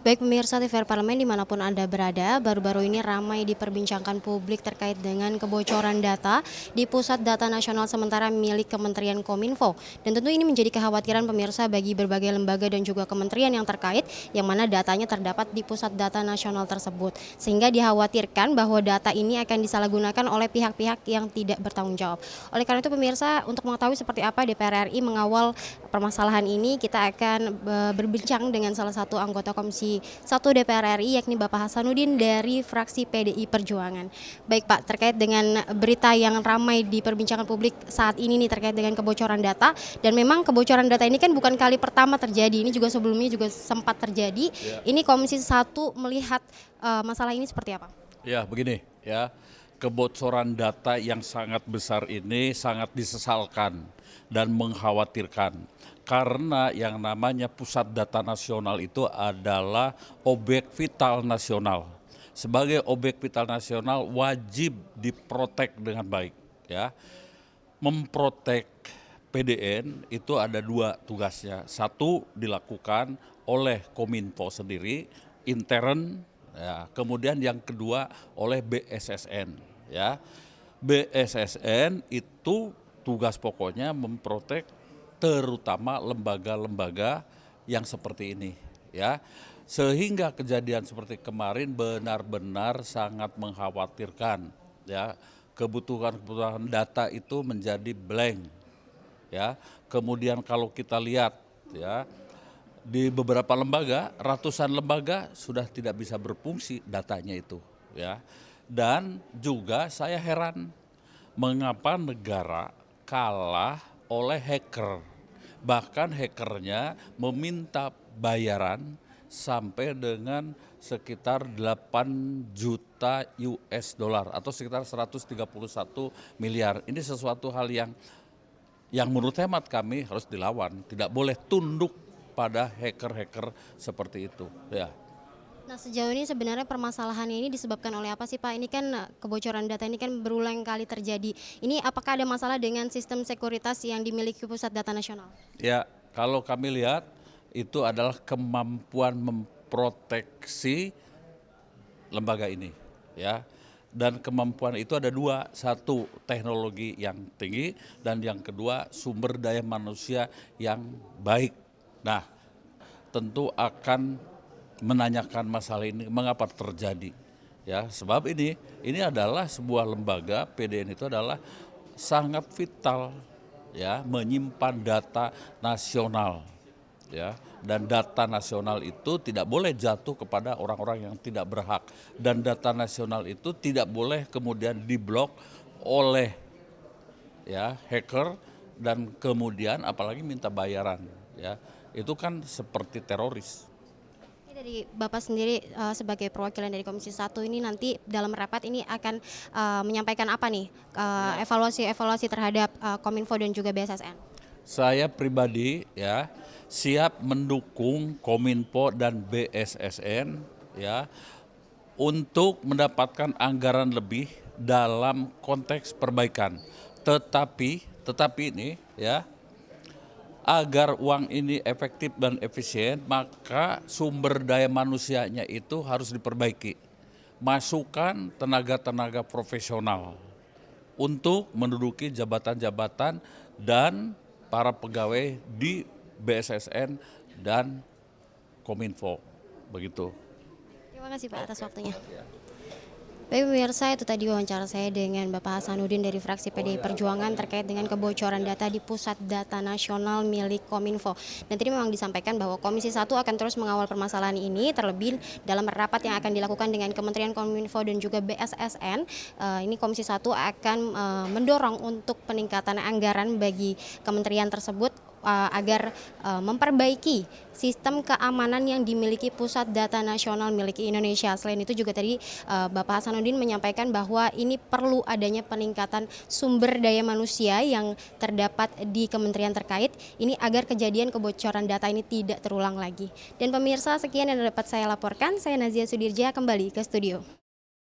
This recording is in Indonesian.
Baik pemirsa TVRI Parlemen dimanapun Anda berada, baru-baru ini ramai diperbincangkan publik terkait dengan kebocoran data di Pusat Data Nasional Sementara milik Kementerian Kominfo. Dan tentu ini menjadi kekhawatiran pemirsa bagi berbagai lembaga dan juga kementerian yang terkait, yang mana datanya terdapat di Pusat Data Nasional tersebut. Sehingga dikhawatirkan bahwa data ini akan disalahgunakan oleh pihak-pihak yang tidak bertanggung jawab. Oleh karena itu pemirsa, untuk mengetahui seperti apa DPR RI mengawal permasalahan ini, kita akan berbincang dengan salah satu anggota Komisi 1 DPR RI, yakni Bapak Hasanuddin dari fraksi PDI Perjuangan. Baik Pak, terkait dengan berita yang ramai diperbincangkan publik saat ini nih terkait dengan kebocoran data, dan memang kebocoran data ini kan bukan kali pertama terjadi, ini juga sebelumnya juga sempat terjadi. Ya. Ini Komisi 1 melihat masalah ini seperti apa? Ya, begini ya, kebocoran data yang sangat besar ini sangat disesalkan dan mengkhawatirkan. Karena yang namanya Pusat Data Nasional itu adalah objek vital nasional. Sebagai objek vital nasional wajib diprotek dengan baik. Ya, memprotek PDN itu ada dua tugasnya. Satu dilakukan oleh Kominfo sendiri, intern. Ya, kemudian yang kedua oleh BSSN. Ya, BSSN itu tugas pokoknya memprotek terutama lembaga-lembaga yang seperti ini. Ya, sehingga kejadian seperti kemarin benar-benar sangat mengkhawatirkan. Ya, kebutuhan data itu menjadi blank. Ya, kemudian kalau kita lihat ya, di beberapa lembaga, ratusan lembaga sudah tidak bisa berfungsi datanya itu, ya. Dan juga saya heran mengapa negara kalah oleh hacker. Bahkan hackernya meminta bayaran sampai dengan sekitar 8 juta US dollar atau sekitar 131 miliar. Ini sesuatu hal yang menurut hemat kami harus dilawan, tidak boleh tunduk pada hacker-hacker seperti itu. Ya. Nah sejauh ini sebenarnya permasalahannya ini disebabkan oleh apa sih Pak? Ini kan kebocoran data ini kan berulang kali terjadi. Ini apakah ada masalah dengan sistem sekuritas yang dimiliki Pusat Data Nasional? Ya, kalau kami lihat itu adalah kemampuan memproteksi lembaga ini, ya. Dan kemampuan itu ada dua, satu teknologi yang tinggi dan yang kedua sumber daya manusia yang baik. Nah, tentu akan menanyakan masalah ini mengapa terjadi. Ya, sebab ini adalah sebuah lembaga, PDN itu adalah sangat vital ya, menyimpan data nasional. Ya, dan data nasional itu tidak boleh jatuh kepada orang-orang yang tidak berhak, dan data nasional itu tidak boleh kemudian diblok oleh ya hacker dan kemudian apalagi minta bayaran, ya itu kan seperti teroris. Ini dari Bapak sendiri sebagai perwakilan dari Komisi 1 ini nanti dalam rapat ini akan menyampaikan apa nih evaluasi terhadap Kominfo dan juga BSSN? Saya pribadi ya siap mendukung Kominfo dan BSSN ya untuk mendapatkan anggaran lebih dalam konteks perbaikan. Tetapi ini ya, agar uang ini efektif dan efisien, maka sumber daya manusianya itu harus diperbaiki. Masukkan tenaga-tenaga profesional untuk menduduki jabatan-jabatan dan para pegawai di BSSN dan Kominfo, begitu. Terima kasih Pak atas waktunya. Baik pemirsa, itu tadi wawancara saya dengan Bapak Hasanuddin dari fraksi PDI Perjuangan terkait dengan kebocoran data di Pusat Data Nasional milik Kominfo. Dan tadi memang disampaikan bahwa Komisi 1 akan terus mengawal permasalahan ini, terlebih dalam rapat yang akan dilakukan dengan Kementerian Kominfo dan juga BSSN. Ini Komisi 1 akan mendorong untuk peningkatan anggaran bagi kementerian tersebut agar memperbaiki sistem keamanan yang dimiliki Pusat Data Nasional milik Indonesia. Selain itu juga tadi Bapak Hasanuddin menyampaikan bahwa ini perlu adanya peningkatan sumber daya manusia yang terdapat di kementerian terkait ini agar kejadian kebocoran data ini tidak terulang lagi. Dan pemirsa, sekian yang dapat saya laporkan. Saya Nazia Sudirja, kembali ke studio.